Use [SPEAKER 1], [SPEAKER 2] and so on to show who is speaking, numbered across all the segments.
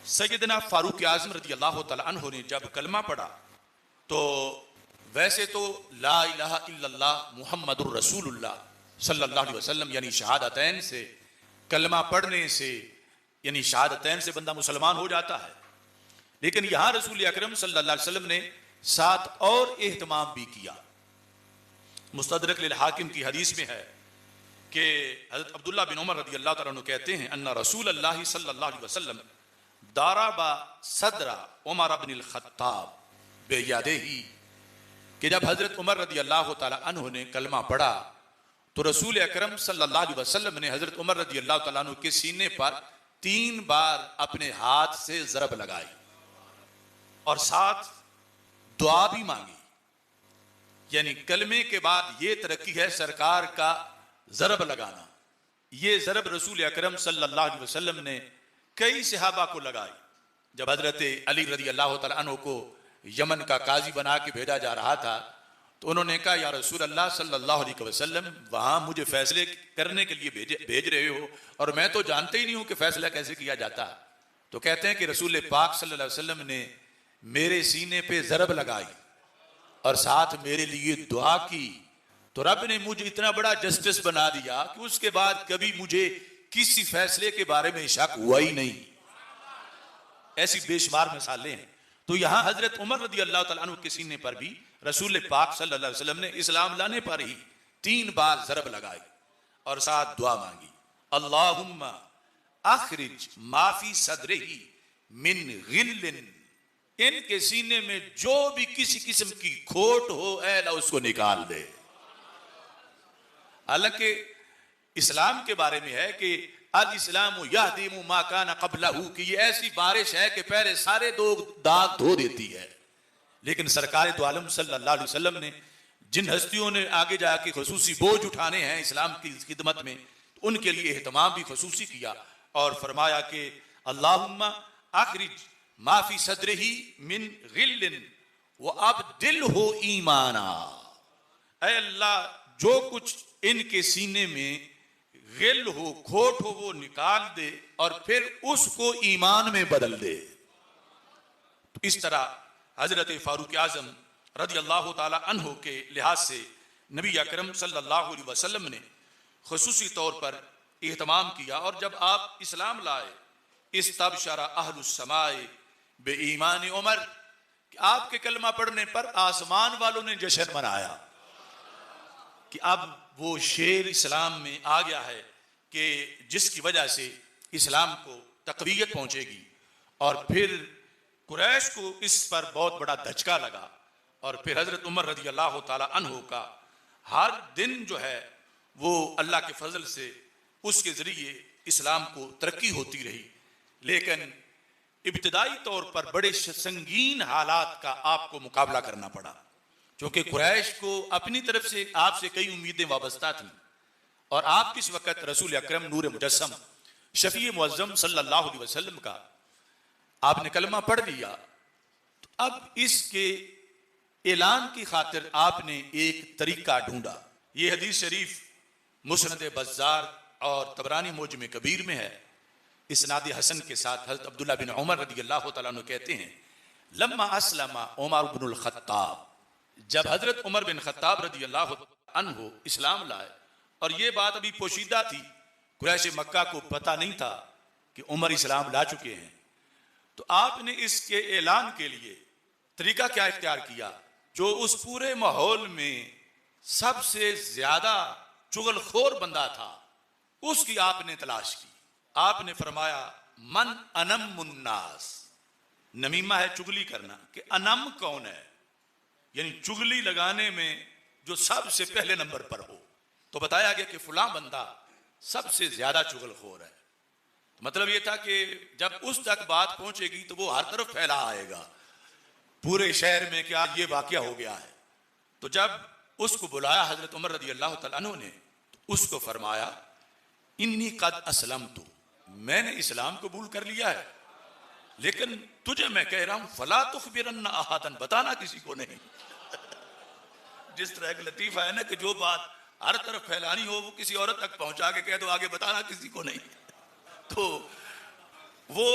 [SPEAKER 1] सैयदना फारूक आज़म रज़ी अल्लाह तआला अन्हु ने जब कलमा पढ़ा तो वैसे तो ला इलाहा इल्लल्लाह मुहम्मदुर रसूलुल्लाह सल्लल्लाहु अलैहि वसल्लम यानी शहादतैन से, कलमा पढ़ने से यानी शहादतैन से बंदा मुसलमान हो जाता है। लेकिन यहां रसूल अकरम सल्लल्लाहु अलैहि वसल्लम ने साथ और एहतमाम भी किया। मुस्तदरक लिल हाकिम की हदीस में है कि हज़रत अब्दुल्लाह बिन उमर रज़ी अल्लाह तआला अन्हु कहते हैं अन्ना रसूल अल्लाह सल्लल्लाहु अलैहि वसल्लम दाराबा सदरा उमर इब्न अल-खत्ताब बेयदिही कि जब हजरत उमर रज़ी अल्लाह तआला अन्हु ने कलमा पढ़ा तो रसूल अकरम सल्लल्लाहु अलैहि वसल्लम ने हजरत उमर रज़ी अल्लाह तआला अन्हु के सीने पर 3 बार अपने हाथ से ज़रब लगाई और साथ दुआ भी मांगी। यानी कलमे के बाद ये तरक्की है सरकार का ज़रब लगाना। ये ज़रब रसूल अकरम सल्लल्लाहु अलैहि वसल्लम ने कई सहाबा को लगाई। जब हजरत अली रज़ी अल्लाह तआला अन्हु को यमन का काजी बना के भेजा जा रहा था तो उन्होंने कहा या रसूल अल्लाह सल्लल्लाहु अलैहि वसल्लम वहां मुझे फैसले करने के लिए भेज रहे हो और मैं तो जानते ही नहीं हूं कि फैसला कैसे किया जाता। तो कहते हैं कि रसूल पाक सल्लल्लाहु अलैहि वसल्लम ने मेरे सीने पे ज़रब लगाई और साथ मेरे लिए दुआ की तो रब ने मुझे इतना बड़ा जस्टिस बना दिया कि उसके बाद कभी मुझे किसी फैसले के बारे में शक हुआ ही नहीं। ऐसी बेशुमार मिसालें हैं। तो यहां हजरत उमर रज़ी अल्लाह तआला अन्हु के सीने पर भी रसूल पाक सल्लल्लाहु अलैहि वसल्लम ने इस्लाम लाने पर ही 3 बार ज़रब लगाई और साथ दुआ मांगी अल्लाहुम्मा अखरिज माफी सदरिही मिन गिल्लिन, इनके सीने में जो भी किसी किस्म की खोट हो ऐ अल्लाह उसको निकाल दे। हालांकि इस्लाम के बारे में है कि अल इस्लाम यहदीमु मा काना क़ब्लहू कि ये ऐसी बारिश है कि पहले सारे दाग धो देती है। लेकिन सरकार दो आलम सल्लल्लाहु अलैहि वसल्लम ने जिन हस्तियों ने आगे जाके खुसूसी बोझ उठाने हैं इस्लाम की खिदमत में उनके लिए एहतमाम भी खुसूसी किया और फरमाया कि अल्लाहुम्मा अखरिज माफी सदरिही मिन गिल्लिन व अब्दिलहु ईमाना, ऐ अल्लाह जो कुछ इनके सीने में गिल हो खोट हो वो निकाल दे और फिर उसको ईमान में बदल दे। तो इस तरह हजरत फारूक आज़म रज़ी अल्लाह तआला अन्हु के लिहाज से नबी अकरम सल्लल्लाहु अलैहि वसल्लम ने खुसूसी तौर पर एहतमाम किया। और जब आप इस्लाम लाए इस्तबशरा अहलुस समाए बे ईमान उमर, आपके कलमा पढ़ने पर आसमान वालों ने जश्न मनाया कि अब वो शेर इस्लाम में आ गया है कि जिसकी वजह से इस्लाम को तक़वियत पहुंचेगी। और फिर कुरैश को इस पर बहुत बड़ा धचका लगा और फिर हजरत उमर रज़ी अल्लाह तआला अन्हु का हर दिन जो है वो अल्लाह के फजल से उसके जरिए इस्लाम को तरक्की होती रही। लेकिन इब्तिदाई तौर पर बड़े संगीन हालात का आपको मुकाबला करना पड़ा क्योंकि कुरैश को अपनी तरफ से आपसे कई उम्मीदें वाबस्ता थी और आप किस वक्त रसूल अकरम नूर मुजस्सम शफी मुअज्जम सल्लल्लाहु अलैहि वसल्लम का आपने कलमा पढ़ लिया तो अब इसके ऐलान की खातिर आपने एक तरीका ढूंढा। ये हदीस शरीफ मुस्नद बज़्ज़ार और तबरानी मोजम कबीर में है। इस्नाद हसन के साथ हज़रत अब्दुल्ला बिन उमर रज़ी अल्लाह तआला अन्हु कहते हैं लम्मा अस्लमा उमर इब्न अल-खत्ताब, जब हजरत उमर बिन खत्ताब रज़ी अल्लाह अन्हु इस्लाम लाए और ये बात अभी पोशीदा थी, कुरैश मक्का को पता नहीं था कि उमर इस्लाम ला चुके हैं, तो आपने इसके ऐलान के लिए तरीका क्या इख्तियार किया? जो उस पूरे माहौल में सबसे ज्यादा चुगलखोर बंदा था उसकी आपने तलाश की। आपने फरमाया मन अनम मुन्नास, नमीमा है चुगली करना, कि अनम कौन है यानी चुगली लगाने में जो सबसे पहले नंबर पर हो। तो बताया गया कि फलां बंदा सबसे ज्यादा चुगलखोर है। तो मतलब यह था कि जब उस तक बात पहुंचेगी तो वो हर तरफ फैला आएगा पूरे शहर में कि आज ये वाकया हो गया है। तो जब उसको बुलाया हजरत उमर रज़ी अल्लाह तआला अन्हु ने तो उसको फरमाया इन्नी कद असलमतु, मैंने इस्लाम कबूल कर लिया है, लेकिन तुझे मैं कह रहा हूं फला तुखबिरन्ना अहादन, बताना किसी को नहीं। जिस तरह एक लतीफा है ना कि जो बात हर तरफ फैलानी हो वो किसी औरत तक पहुंचा के कह दो, आगे बताना किसी को नहीं। तो वो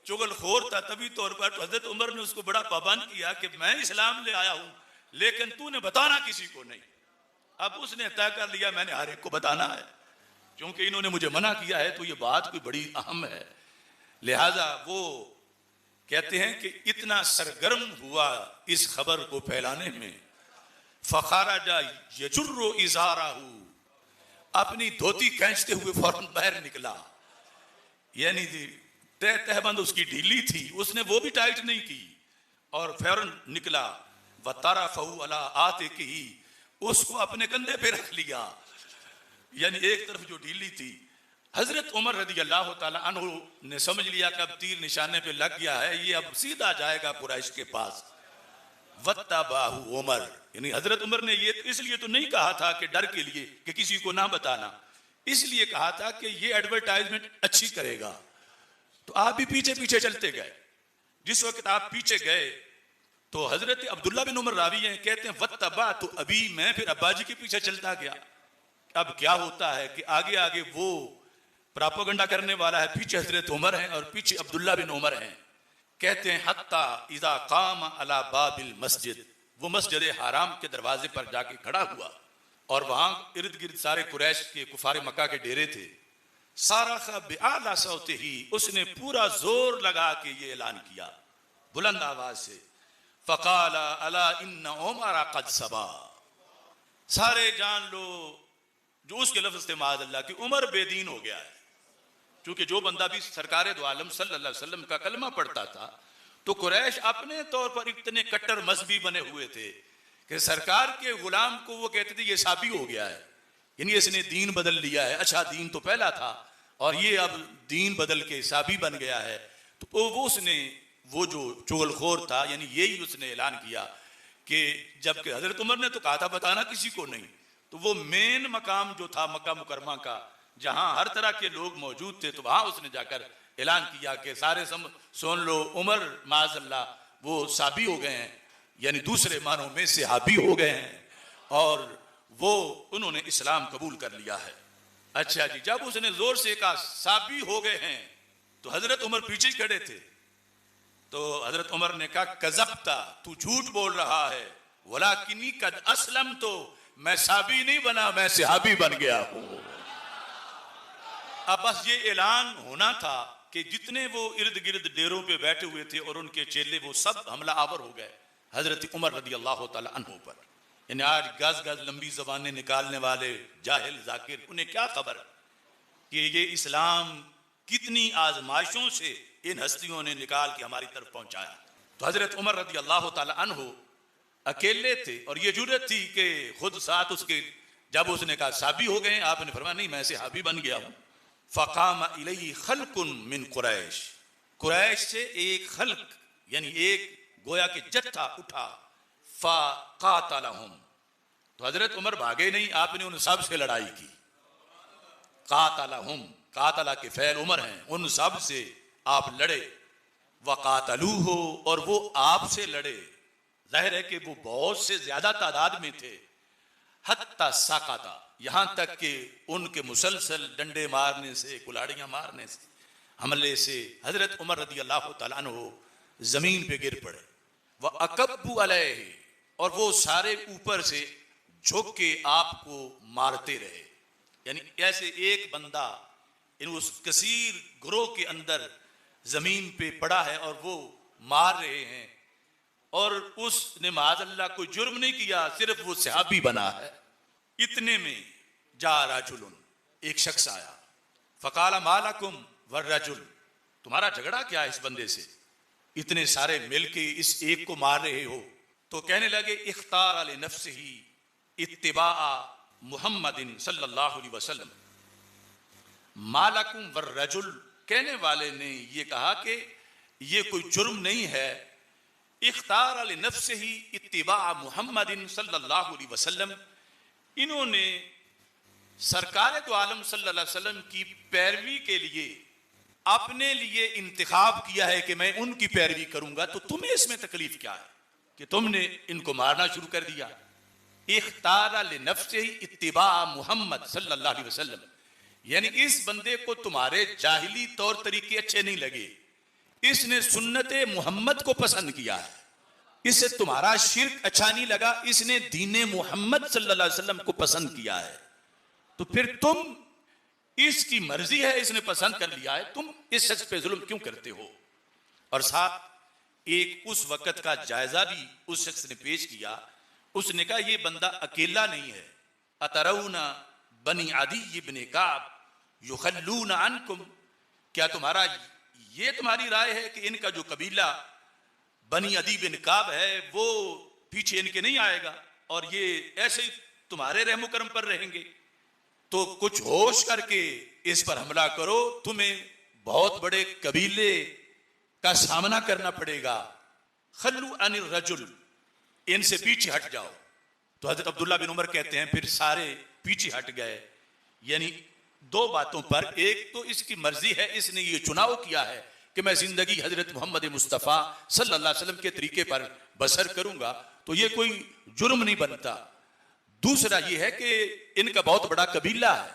[SPEAKER 1] चुगलखोर था, तभी तौर पर तो हजरत उमर ने उसको बड़ा पाबंद किया कि मैं इस्लाम ले आया हूं, लेकिन तूने बताना किसी को नहीं। अब उसने तय कर लिया मैंने हर एक को बताना है, क्योंकि इन्होंने मुझे मना किया है तो ये बात कोई बड़ी अहम है। लिहाजा वो कहते हैं कि इतना सरगर्म हुआ इस खबर को फैलाने में, फखाराजा यजुर्रो इजाराहू, अपनी धोती खींचते हुए फौरन बाहर निकला। यानी तहबंद उसकी ढीली थी, उसने वो भी टाइट नहीं की और फौरन निकला। वतारा फहू अला आते की, उसको अपने कंधे पे रख लिया, यानी एक तरफ जो ढीली थी। हजरत उमर रदी अल्लाह ताला अन्हु ने समझ लिया कि अब तीर निशाने पे लग गया है, ये अब सीधा जाएगा कुरैश के पास। वत्तबाहु उमर, यानी हजरत उमर ने ये इसलिए तो नहीं कहा था कि डर के लिए कि किसी को ना बताना, इसलिए कहा था कि ये एडवर्टाइजमेंट अच्छी करेगा। तो आप भी पीछे पीछे चलते गए। जिस वक्त आप पीछे गए तो हजरत अब्दुल्ला बिन उमर रावी हैं, कहते हैं वत्तबा, तो अभी मैं फिर अब्बा जी के पीछे चलता गया। अब क्या होता है कि आगे आगे वो प्रोपेगेंडा करने वाला है, पीछे हजरत उमर हैं और पीछे अब्दुल्ला बिन उमर हैं। कहते हैं हत्ता इज़ा काम अला बाबिल मस्जिद, वो मस्जिद हराम के दरवाजे पर जाके खड़ा हुआ और वहां इर्द गिर्द सारे कुरैश के कुफारे मक्का के डेरे थे। सारा बिआला सौते ही, उसने पूरा जोर लगा के ये ऐलान किया बुलंद आवाज से, फकाला अला इन्ना उमर कद सबा, सारे जान लो, जो उसके लफ्ज थे माज़अल्लाह कि उमर बेदीन हो गया है। क्योंकि जो बंदा भी सरकार दो आलम सल्लल्लाहु अलैहि वसल्लम का कलमा पढ़ता था तो कुरैश अपने तौर पर इतने कट्टर मजहबी बने हुए थे कि सरकार के गुलाम को वो कहते थे ये साबी हो गया है, यानी इसने दीन बदल लिया है। अच्छा दीन तो पहला था और ये अब दीन बदल के साबी बन गया है। तो वो उसने वो जो चुगलखोर था, यानी यही उसने ऐलान किया कि जबकि हजरत उमर ने तो कहा था बताना किसी को नहीं, तो वो मेन मकाम जो था मक्का मुकरमा का, जहां हर तरह के लोग मौजूद थे, तो वहां उसने जाकर ऐलान किया कि सारे सुन लो, उमर माज़अल्लाह वो साबी हो गए हैं, यानी दूसरे मानों में सहाबी हो गए हैं और वो उन्होंने इस्लाम कबूल कर लिया है। अच्छा जी, जब उसने जोर से कहा साबी हो गए हैं तो हजरत उमर पीछे खड़े थे। तो हजरत उमर ने कहा कज़ब्ता, तू झूठ बोल रहा है, वलाकिनी कद असलम, तो मैं साबी नहीं बना, मैं सहाबी बन गया हूं। अब बस ये ऐलान होना था कि जितने वो इर्द गिर्द डेरों पे बैठे हुए थे और उनके चेले, वो सब हमला आवर हो गए हजरत उमर रदी अल्लाह ताला अन्हु पर। यानी आज गज गज लंबी जबानें निकालने वाले जाहिल जाकिर, उन्हें क्या खबर कि ये इस्लाम कितनी आजमाइशों से इन हस्तियों ने निकाल के हमारी तरफ पहुंचाया। तो हजरत उमर रदी अल्लाह ताला अन्हु अकेले थे और ये जुर्रत थी कि खुद साथ उसके, जब उसने कहा साबी हो गए, आपने फरमाया नहीं मैं सहाबी बन गया हूं। फ़क़ाम इलैहि खल्कुन मिन कुरैश, कुरैश से एक खल्क यानी एक गोया के जत्था उठा, फ़क़ातलहुम, तो हजरत उमर भागे नहीं, आपने उन सब से लड़ाई की। क़ातलहुम, कातला के फ़ैल उमर हैं, उन सब से आप लड़े। वक़ातलूहु, और वो आपसे लड़े, जाहिर है कि वो बहुत से ज्यादा तादाद में थे। हत्ता साकाता, यहां तक कि उनके मुसलसल डंडे मारने से, कुलाड़ियां मारने से, हमले से हजरत उमर रदी अल्लाह तआला अन्हु जमीन पे गिर पड़े। वह अकब्बु अलैहि, और वो सारे ऊपर से झुक के आपको मारते रहे। यानी ऐसे एक बंदा इन उस कसीर ग्रोह के अंदर जमीन पे पड़ा है और वो मार रहे हैं, और उसने माज़अल्लाह कोई जुर्म नहीं किया, सिर्फ वो सहाबी बना है। इतने में जा रजुलन, एक शख्स आया, फ़क़ाला मालकुम वर्रजुल, तुम्हारा झगड़ा क्या है इस बंदे से, इतने सारे मिलके इस एक को मार रहे हो। तो कहने लगे इख्तार ले नफ्सिही इत्तिबा मुहम्मदिन सल्लल्लाहु अलैहि वसल्लम। मालकुम वर्रजुल कहने वाले ने ये कहा कि ये कोई जुर्म नहीं है, इख्तार ले नफ्सिही इत्तिबा मुहम्मदिन सल्लल्लाहु अलैहि वसल्लम, इन्होंने सरकार दो आलम सल्लल्लाहु अलैहि वसल्लम की पैरवी के लिए अपने लिए इंतखाब किया है कि मैं उनकी पैरवी करूंगा, तो तुम्हें इसमें तकलीफ क्या है कि तुमने इनको मारना शुरू कर दिया। इख्तारा लिनफ्सिही इत्तिबा मुहम्मद सल्लल्लाहु अलैहि वसल्लम, यानी इस बंदे को तुम्हारे जाहिली तौर तरीके अच्छे नहीं लगे, इसने सुन्नते मोहम्मद को पसंद किया है, इससे तुम्हारा शिर्क अच्छा नहीं लगा, इसने दीने मोहम्मद सल्लल्लाहु अलैहि वसल्लम को पसंद किया है, तो फिर तुम, इसकी मर्जी है, इसने पसंद कर लिया है, तुम इस शख्स पे जुल्म क्यों करते हो। और साथ एक उस वक्त का जायजा भी उस शख्स ने पेश किया। उसने कहा ये बंदा अकेला नहीं है। अतरौना बनी अदी इब्न काब युखल्लूना अनकुम, क्या तुम्हारा ये तुम्हारी राय है कि इनका जो कबीला बनी अदी बिन काब है वो पीछे इनके नहीं आएगा और ये ऐसे ही तुम्हारे रहमो करम पर रहेंगे, तो कुछ होश करके इस पर हमला करो, तुम्हें बहुत बड़े कबीले का सामना करना पड़ेगा। खल्लू अनिर रजुल, इनसे पीछे हट जाओ। तो हजरत अब्दुल्ला बिन उमर कहते हैं फिर सारे पीछे हट गए। यानी दो बातों पर, एक तो इसकी मर्जी है, इसने ये चुनाव किया है कि मैं जिंदगी हजरत मोहम्मद मुस्तफ़ा सल्लल्लाहु अलैहि वसल्लम के तरीके पर बसर करूंगा, तो ये कोई जुर्म नहीं बनता। दूसरा ये है कि इनका बहुत बड़ा कबीला है,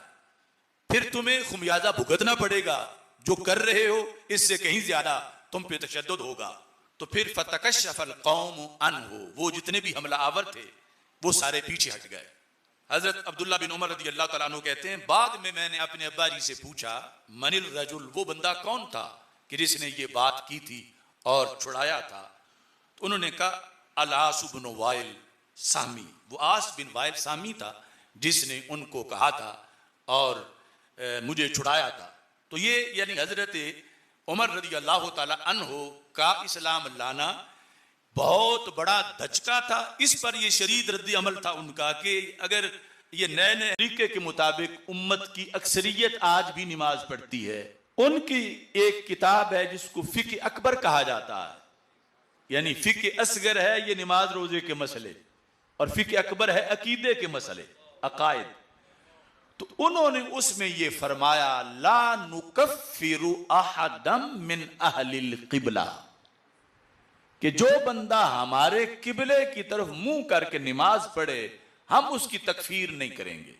[SPEAKER 1] फिर तुम्हें खुमियाजा भुगतना पड़ेगा, जो कर रहे हो इससे कहीं ज्यादा तुम पे तशद्दुद होगा। तो फिर फतकशफल कौम अनहु, वो जितने भी हमला आवर थे वो सारे पीछे हट गए। हजरत अब्दुल्ला बिन उमर रज़ी अल्लाह तआला अन्हु कहते हैं बाद में मैंने अपने अब्बा जी से पूछा मनिल रजुल, वो बंदा कौन था कि जिसने ये बात की थी और छुड़ाया था। तो उन्होंने कहा अल-आस बिन वाइल सामी, वो आस बिन वाइल सामी था जिसने उनको कहा था और मुझे छुड़ाया था। तो ये यानी हजरत उमर रज़ी अल्लाह तआला अन्हु का इस्लाम लाना बहुत बड़ा धचका था। इस पर ये शरीद रद्द अमल था उनका कि अगर ये नए नए तरीके के मुताबिक उम्मत की अक्सरियत आज भी नमाज पढ़ती है। उनकी एक किताब है जिसको फिक़ अकबर कहा जाता है, यानी फिक़ असगर है ये नमाज रोजे के मसले और फिक़ अकबर है अकीदे के मसले, अकायद। तो उन्होंने उसमें ये फरमाया ला नुकफ्फिरु अहदम मिन अहलिल क़िबला, कि जो बंदा हमारे किबले की तरफ मुंह करके नमाज पढ़े हम उसकी तकफीर नहीं करेंगे।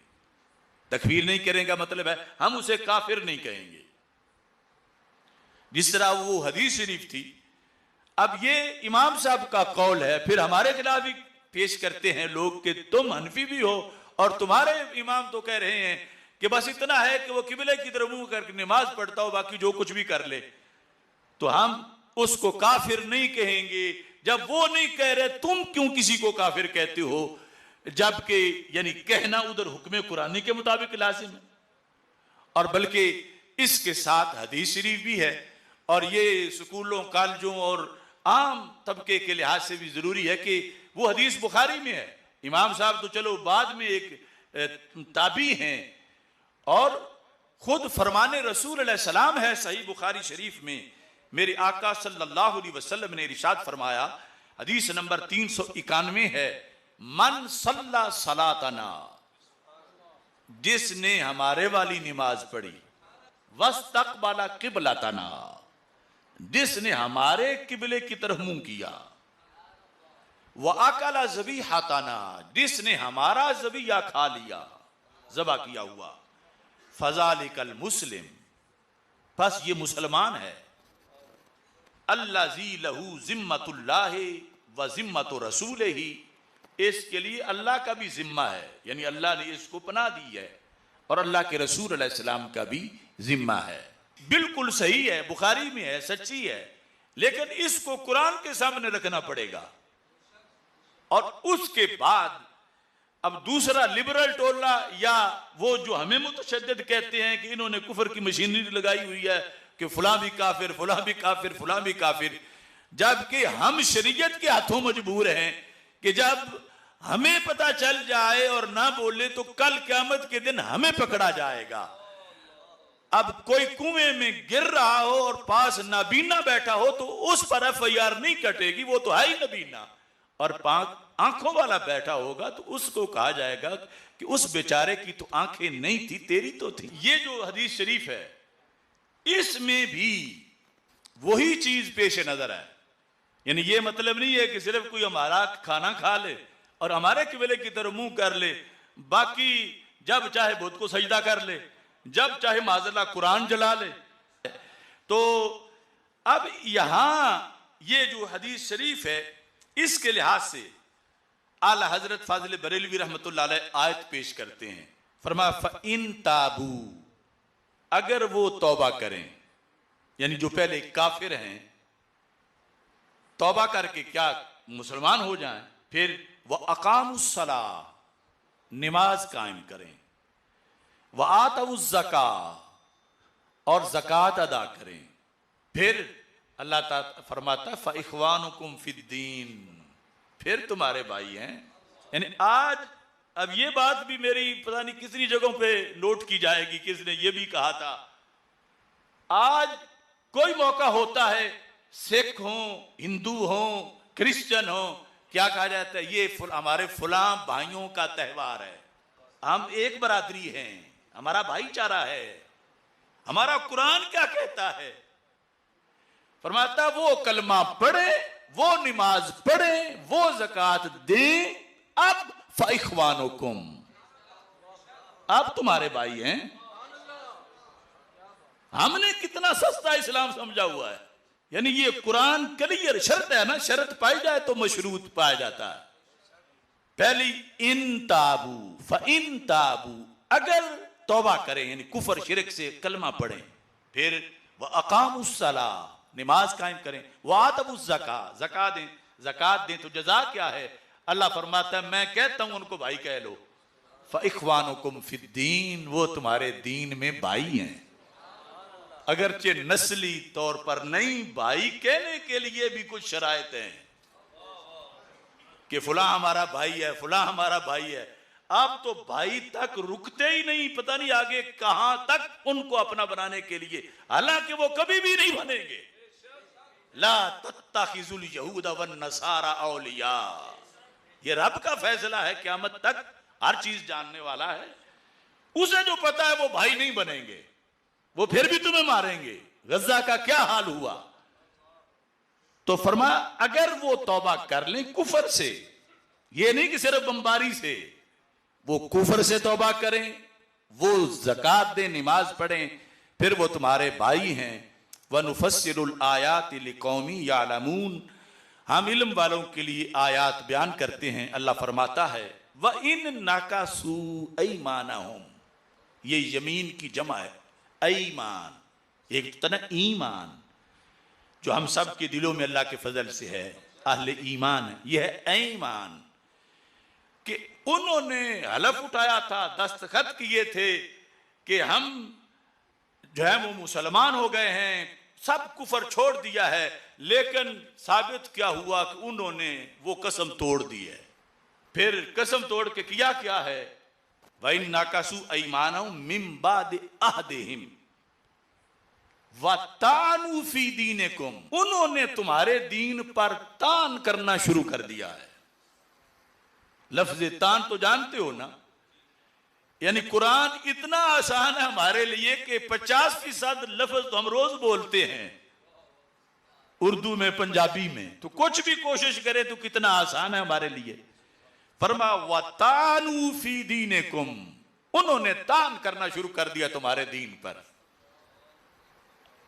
[SPEAKER 1] तकफीर नहीं करेंगे मतलब है हम उसे काफिर नहीं कहेंगे। जिस तरह वो हदीस शरीफ थी, अब ये इमाम साहब का कौल है, फिर हमारे खिलाफ भी पेश करते हैं लोग कि तुम हनफी भी हो और तुम्हारे इमाम तो कह रहे हैं कि बस इतना है कि वो किबले की तरफ मुंह करके नमाज पढ़ता हो, बाकी जो कुछ भी कर ले, तो हम उसको काफिर नहीं कहेंगे। जब वो नहीं कह रहे तुम क्यों किसी को काफिर कहते हो, जबकि यानी कहना उधर हुक्म कुरानी के मुताबिक लाजिम है। और बल्कि इसके साथ हदीस शरीफ भी है और ये स्कूलों कॉलेजों और आम तबके के लिहाज से भी जरूरी है कि वो हदीस बुखारी में है। इमाम साहब तो चलो बाद में एक ताबी हैं और खुद फरमाने रसूल अलैहि सलाम है सही बुखारी शरीफ में। मेरे आका सल्लल्लाहु अलैहि वसल्लम ने इरशाद फरमाया, हदीस नंबर 391 है, मन सल्ला सलातना, जिसने हमारे वाली नमाज पढ़ी, वस्तकबला किबलतना, जिसने हमारे किबले की तरफ मुंह किया, व अकला ज़बीहतना, जिसने हमारा ज़बीहा खा लिया, ज़बा किया हुआ, फज़ालिकल मुस्लिम, बस ये मुसलमान है। अल्लाज़ी लहू ज़िम्मतुल्लाहि व ज़िम्मतु रसूलिही, इसके लिए अल्लाह का भी जिम्मा है, यानी अल्लाह ने इसको पनाह दी है और अल्लाह के रसूल अलैहिस्सलाम का भी जिम्मा है। बिल्कुल सही है, बुखारी में है, सच्ची है, लेकिन इसको कुरान के सामने रखना पड़ेगा। और उसके बाद अब दूसरा लिबरल टोला या वो जो हमें मुतशद्दिद कहते हैं कि इन्होंने कुफर की मशीनरी लगाई हुई है कि फलां भी काफिर, फलां भी काफिर, फलां भी काफिर, जबकि हम शरीयत के हाथों मजबूर हैं कि जब हमें पता चल जाए और ना बोले तो कल क़यामत के दिन हमें पकड़ा जाएगा। अब कोई कुएं में गिर रहा हो और पास नाबीना बैठा हो तो उस पर FIR नहीं कटेगी, वो तो है ही नबीना, और आंखों वाला बैठा होगा तो उसको कहा जाएगा कि उस बेचारे की तो आंखें नहीं थी, तेरी तो थी। ये जो हदीस शरीफ है इसमें भी वही चीज पेश नजर है। यानी ये मतलब नहीं है कि सिर्फ कोई हमारा खाना खा ले और हमारे किबले की तरफ मुंह कर ले, बाकी जब चाहे बुत को सजदा कर ले, जब चाहे माज़ल्लाह कुरान जला ले। तो अब यहां ये जो हदीस शरीफ है इसके लिहाज से आला हजरत फाजिल बरेलवी रहमतुल्लाह अलैह आयत पेश करते हैं। फरमा इन ताबू, अगर वो तौबा करें, यानी जो पहले काफिर हैं तौबा करके क्या मुसलमान हो जाएं, फिर वह अकामुस्सला, नमाज कायम करें, वह आतउज़ ज़का, और ज़कात अदा करें, फिर अल्लाह ताला फरमाता फ़इख़वानुकुम फ़िद्दीन, फिर तुम्हारे भाई हैं। यानी आज अब ये बात भी मेरी पता नहीं कितनी जगहों पे नोट की जाएगी, किसने ये भी कहा था, आज कोई मौका होता है, सिख हो, हिंदू हो, क्रिश्चियन हो, क्या कहा जाता है, ये हमारे फुलां भाइयों का त्यौहार है, हम एक बरादरी हैं, हमारा भाईचारा है, हमारा कुरान क्या कहता है। फरमाता वो कलमा पढ़े, वो नमाज पढ़े, वो ज़कात दें, अब फ़इख़वानुकुम, अब तुम्हारे भाई हैं। हमने कितना सस्ता इस्लाम समझा हुआ है। यानी ये कुरान क्लियर शर्त है ना, शर्त पाई जाए तो मशरूत पाया जाता है। पहली इन ताबू, फ़इन ताबू, अगर तौबा करें, यानी कुफर शिरक से कलमा पढ़ें, फिर वह अकामुस्सला, नमाज कायम करें, वह आतउज़ ज़का, ज़का दें, ज़कात दें, तो जज़ा क्या है। अल्लाह फरमाता है मैं कहता हूं उनको भाई कह लो, फ़इख़वानुकुम फ़िद्दीन, वो तुम्हारे दीन में भाई हैं। अगरचे नस्ली तौर पर नहीं, भाई कहने के लिए भी कुछ शराइत हैं कि फुला हमारा भाई है, फुला हमारा भाई है। अब तो भाई तक रुकते ही नहीं, पता नहीं आगे कहां तक उनको अपना बनाने के लिए, हालांकि वो कभी भी नहीं बनेंगे। ला तत्तखिजुल यहूदा वन नसारा औलिया, ये रब का फैसला है, क़यामत तक हर चीज जानने वाला है। उसे जो पता है वो भाई नहीं बनेंगे, वो फिर भी तुम्हें मारेंगे। गजा का क्या हाल हुआ। तो फरमा अगर वो तौबा कर लें कुफर से, ये नहीं कि सिर्फ बमबारी से, वो कुफर से तौबा करें, वो ज़कात दें, नमाज पढ़ें, फिर वो तुम्हारे भाई हैं। वनुफस्सिरुल आयाति लिकौमी यालमून, हम इल्म वालों के लिए आयात बयान करते हैं। अल्लाह फरमाता है व इन नाकासू ऐमानहुम, ये यमीन की जमा है, ऐमान, एक तना ईमान, जो हम सब के दिलों में अल्लाह के फजल से है, अहले ईमान है, यह है ऐमान, कि उन्होंने हलफ उठाया था, दस्तखत किए थे कि हम जो है वो मुसलमान हो गए हैं, सब कुफर छोड़ दिया है, लेकिन साबित क्या हुआ कि उन्होंने वो कसम तोड़ दी है। फिर कसम तोड़ के किया क्या है, वही नाकासू ऐमानहुम मिन बाद अहदिहिम व तानु फी दीनिकुम, उन्होंने तुम्हारे दीन पर तान करना शुरू कर दिया है। लफ्ज तान तो जानते हो ना, यानी कुरान इतना आसान है हमारे लिए कि 50% लफ्ज तो हम रोज बोलते हैं उर्दू में, पंजाबी में, तो कुछ भी कोशिश करें तो कितना आसान है हमारे लिए। फरमा वतानु फी दीनिकुम, उन्होंने तान करना शुरू कर दिया तुम्हारे दीन पर।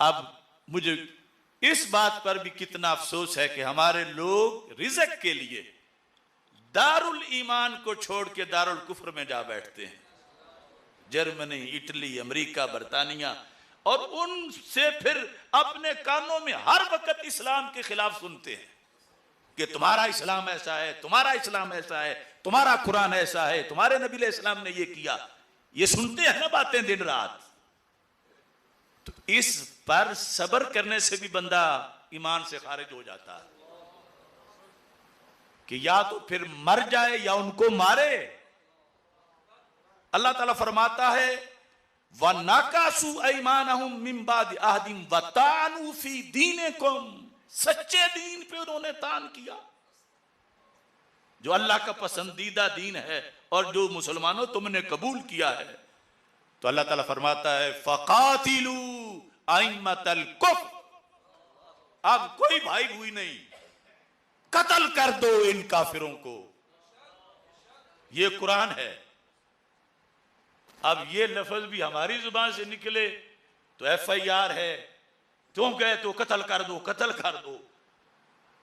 [SPEAKER 1] अब मुझे इस बात पर भी कितना अफसोस है कि हमारे लोग रिज़्क के लिए दारुल ईमान को छोड़ के दारुल कुफ्र में जा बैठते हैं। जर्मनी, इटली, अमेरिका, बरतानिया, और उनसे फिर अपने कानों में हर वक्त इस्लाम के खिलाफ सुनते हैं कि तुम्हारा इस्लाम ऐसा है, तुम्हारा इस्लाम ऐसा है, तुम्हारा कुरान ऐसा है, तुम्हारे नबी अलैहि सलाम ने ये किया। ये सुनते हैं ना बातें दिन रात। तो इस पर सब्र करने से भी बंदा ईमान से खारिज हो जाता है कि या तो फिर मर जाए या उनको मारे। अल्लाह ताला फरमाता है व नाकासू ऐमानहुम मिन बाद अहदिम व तानु फी दीनिकुम, सच्चे दीन पे उन्होंने तान किया, जो अल्लाह का पसंदीदा दीन है और जो मुसलमानों तुमने कबूल किया है। तो अल्लाह ताला फरमाता है फकातिलू अइम्मतल कुफ्र, अब कोई भाई भूई नहीं, कत्ल कर दो इन काफिरों को। ये कुरान है। अब ये लफ्ज भी हमारी जुबान से निकले तो FIR है, तुम कहे तो कत्ल कर दो, कत्ल कर दो।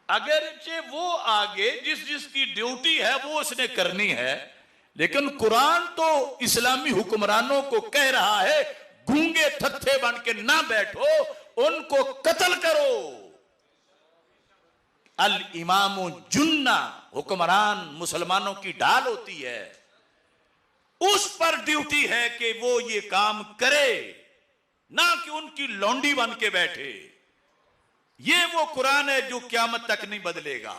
[SPEAKER 1] अगरचे वो आगे जिस जिसकी ड्यूटी है वो उसने करनी है, लेकिन कुरान तो इस्लामी हुक्मरानों को कह रहा है गूंगे थत्थे बन के ना बैठो, उनको कत्ल करो। अल इमामु जुन्ना, हुक्मरान मुसलमानों की ढाल होती है, उस पर ड्यूटी है कि वो ये काम करे, ना कि उनकी लौंडी बन के बैठे। ये वो कुरान है जो क़यामत तक नहीं बदलेगा,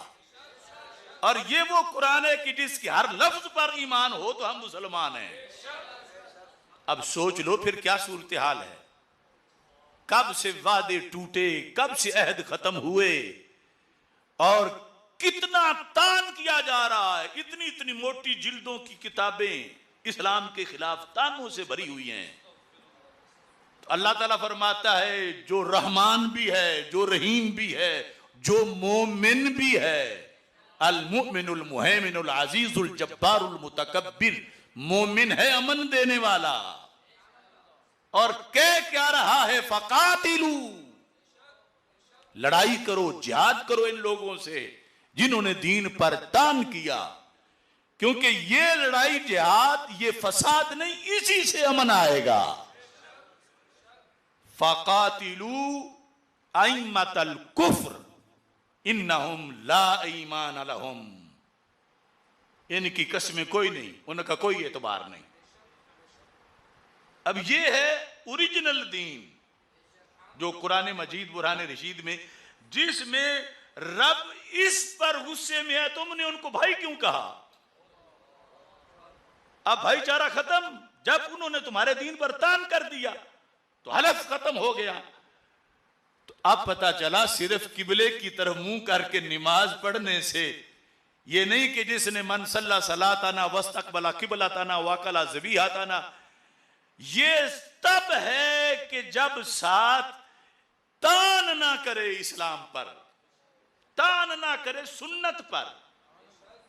[SPEAKER 1] और ये वो कुरान है कि जिसके हर लफ्ज पर ईमान हो तो हम मुसलमान हैं। अब सोच लो फिर क्या सूरत हाल है। कब से वादे टूटे, कब से अहद खत्म हुए, और कितना तान किया जा रहा है। इतनी इतनी मोटी जिल्दों की किताबें इस्लाम के खिलाफ तानों से भरी हुई हैं। तो अल्लाह ताला फरमाता है जो रहमान भी है, जो रहीम भी है, जो मोमिन भी है, अल मुमिनुल मुहैमिनुल अजीजुल जब्बारुल मुतकब्बिर, मोमिन है अमन देने वाला। और कह क्या रहा है, फकातिलू, लड़ाई करो, जिहाद करो इन लोगों से जिन्होंने दीन पर तान किया, क्योंकि ये लड़ाई जिहाद ये फसाद नहीं, इसी से अमन आएगा। फकातिलू अइम्मतल कुफ्र इन्नहुम ला ईमान लहुम, इनकी कसमें कोई नहीं, उनका कोई एतबार नहीं। अब ये है ओरिजिनल दीन जो कुरान मजीद बुरहान रशीद में, जिसमें रब इस पर गुस्से में है तुमने उनको भाई क्यों कहा। अब भाईचारा खत्म, जब उन्होंने तुम्हारे दीन पर तान कर दिया तो हलफ खत्म हो गया। तो अब पता चला सिर्फ किबले की तरफ मुंह करके नमाज पढ़ने से ये नहीं कि जिसने मन सल्ला सलाताना वस्तकबला किबलाताना वाकला ज़बीहाताना, ये तब है कि जब साथ तान ना करे इस्लाम पर, तान ना करे सुन्नत पर,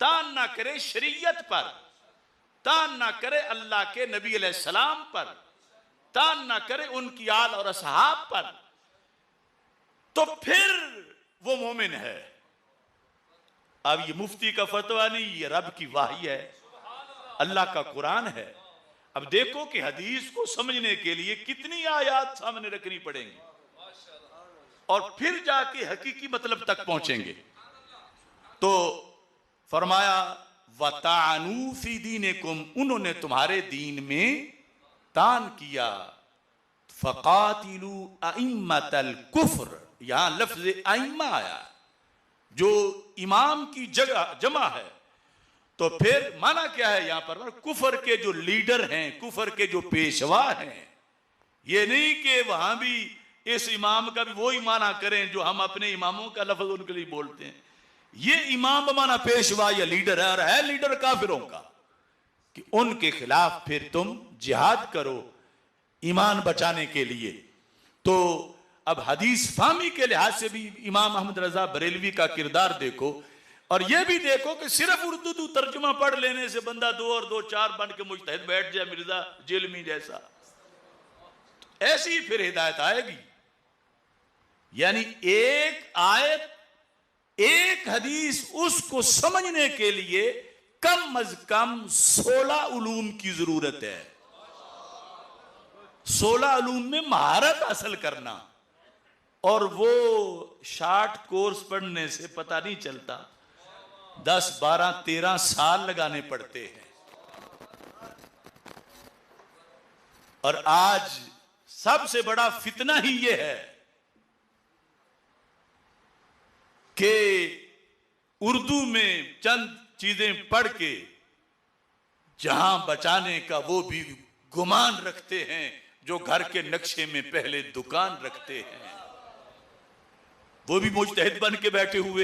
[SPEAKER 1] तान ना करे शरीयत पर, तान ना करे अल्लाह के नबी अलैहिस्सलाम पर, तान ना करे उनकी आल और असहाब पर, तो फिर वो मोमिन है। अब ये मुफ्ती का फतवा नहीं, ये रब की वाही है, अल्लाह का कुरान है। अब देखो कि हदीस को समझने के लिए कितनी आयात सामने रखनी पड़ेंगी और फिर जाके हकीकी मतलब तक पहुंचेंगे। तो फरमाया वतानू फी दीनिकुम, उन्होंने तुम्हारे दीन में तान किया। फकातिलू अइम्मतल कुफ्र, यहां लफ्ज अइम्मा आया जो इमाम की जगह जमा है। तो फिर माना क्या है यहां पर, कुफर के जो लीडर हैं, कुफर के जो पेशवा हैं। ये नहीं कि वहां भी इस इमाम का भी वही माना करें जो हम अपने इमामों का लफ्ज उनके लिए बोलते हैं। ये इमाम माना पेशवा या लीडर है, और है लीडर काफिरों का, कि उनके खिलाफ फिर तुम जिहाद करो ईमान बचाने के लिए। तो अब हदीस फाहमी के लिहाज से भी इमाम अहमद रजा बरेलवी का किरदार देखो, और यह भी देखो कि सिर्फ उर्दू तर्जुमा पढ़ लेने से बंदा 2 और 2 4 बन के मुजतहिद बैठ जाए मिर्जा जेलमी जैसा, ऐसी ही फिर हिदायत आएगी। यानी एक आयत, एक हदीस, उसको समझने के लिए कम अज कम 16 उलूम की जरूरत है। 16 उलूम में महारत हासिल करना, और वो शॉर्ट कोर्स पढ़ने से पता नहीं चलता, 10 12 13 साल लगाने पड़ते हैं। और आज सबसे बड़ा फितना ही ये है कि उर्दू में चंद चीजें पढ़ के जहां बचाने का वो भी गुमान रखते हैं जो घर के नक्शे में पहले दुकान रखते हैं, वो भी मुजतहिद बन के बैठे हुए